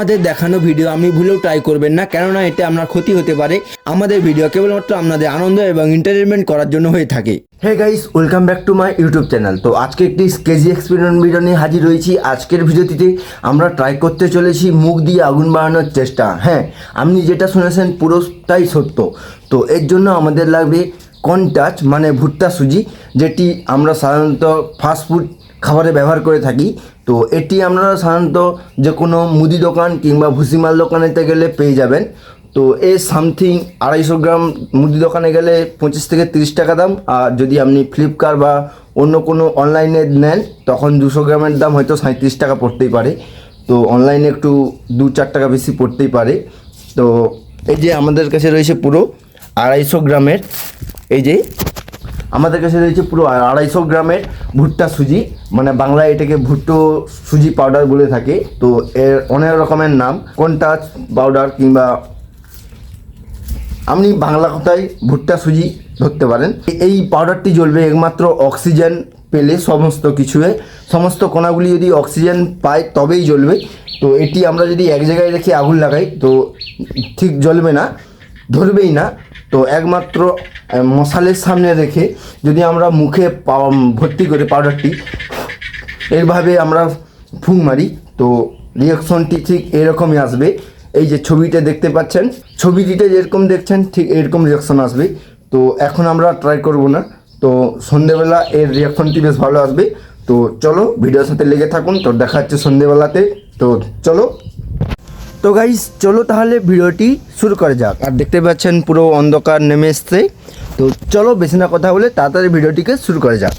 আমাদের দেখানো ভিডিও আপনি ভুলেও ট্রাই করবেন না, কেননা এতে আপনার ক্ষতি হতে পারে। আমাদের ভিডিও কেবলমাত্র আপনাদের আনন্দ এবং এন্টারটেনমেন্ট করার জন্য হয়ে থাকে। Hey guys, welcome back to my YouTube channel. তো আজকে একটি কেজি এক্সপেরিমেন্ট ভিডিও নিয়ে হাজির হয়েছি। আজকের ভিডিওটিতে আমরা ট্রাই করতে চলেছি মুখ দিয়ে আগুন বাড়ানোর চেষ্টা। হ্যাঁ, আপনি যেটা শুনেছেন পুরোটাই সত্য। তো এর জন্য আমাদের লাগবে কর্ন টাচ মানে ভুট্টা সুজি, যেটি আমরা সাধারণত ফাস্টফুড খাবারে ব্যবহার করে থাকি। তো এটি আমরা সাধারণত যে কোনো মুদি দোকান কিংবা ভুসিমাল দোকানেতে গেলে পেয়ে যাবেন। তো এর সামথিং 250 গ্রাম মুদি দোকানে গেলে 25 থেকে 30 টাকা দাম। আর যদি আপনি ফ্লিপকার্ট বা অন্য কোনো অনলাইনে নেন তখন 200 গ্রামের দাম হয়তো 37 টাকা পড়তেই পারে। তো অনলাইনে একটু 2-4 টাকা বেশি পড়তেই পারে। তো এই যে আমাদের কাছে রয়েছে পুরো 250 গ্রামের, এই যে আমাদের কাছে রয়েছে পুরো 250 গ্রামের ভুট্টা সুজি, মানে বাংলায় এটাকে ভুট্টো সুজি পাউডার বলে থাকে। তো এর অনেক রকমের নাম, কর্ন টাচ পাউডার কিংবা আপনি বাংলা কথায় ভুট্টা সুজি ধরতে পারেন। এই পাউডারটি জ্বলবে একমাত্র অক্সিজেন পেলে, সমস্ত কণাগুলি যদি অক্সিজেন পায় তবেই জ্বলবে। তো এটি আমরা যদি এক জায়গায় রেখে আগুন লাগাই তো ঠিক জ্বলবে না, ধরবেই না। তো একমাত্র মশালের সামনে রেখে যদি আমরা মুখে ভর্তি করে পাউডারটি এইভাবে আমরা ফুঁক মারি তো রিয়াকশনটি ঠিক এরকমই আসবে। এই যে ছবিটা দেখতে পাচ্ছেন, ছবিটিতে যেরকম দেখছেন ঠিক এরকম রিয়াকশন আসবে। তো এখন আমরা ট্রাই করব না, তো সন্ধেবেলা এর রিয়াকশনটি বেশ ভালো আসবে। তো চলো ভিডিওর সাথে লেগে থাকুন, তো দেখা হচ্ছে সন্ধেবেলাতে। তো চলো, তো গাইস চলো তাহলে ভিডিওটি শুরু করা যাক। আর দেখতে পাচ্ছেন পুরো অন্ধকার নেমে এসছে। তো চলো বেশি না কথা বলে তাড়াতাড়ি ভিডিওটিকে শুরু করা যাক।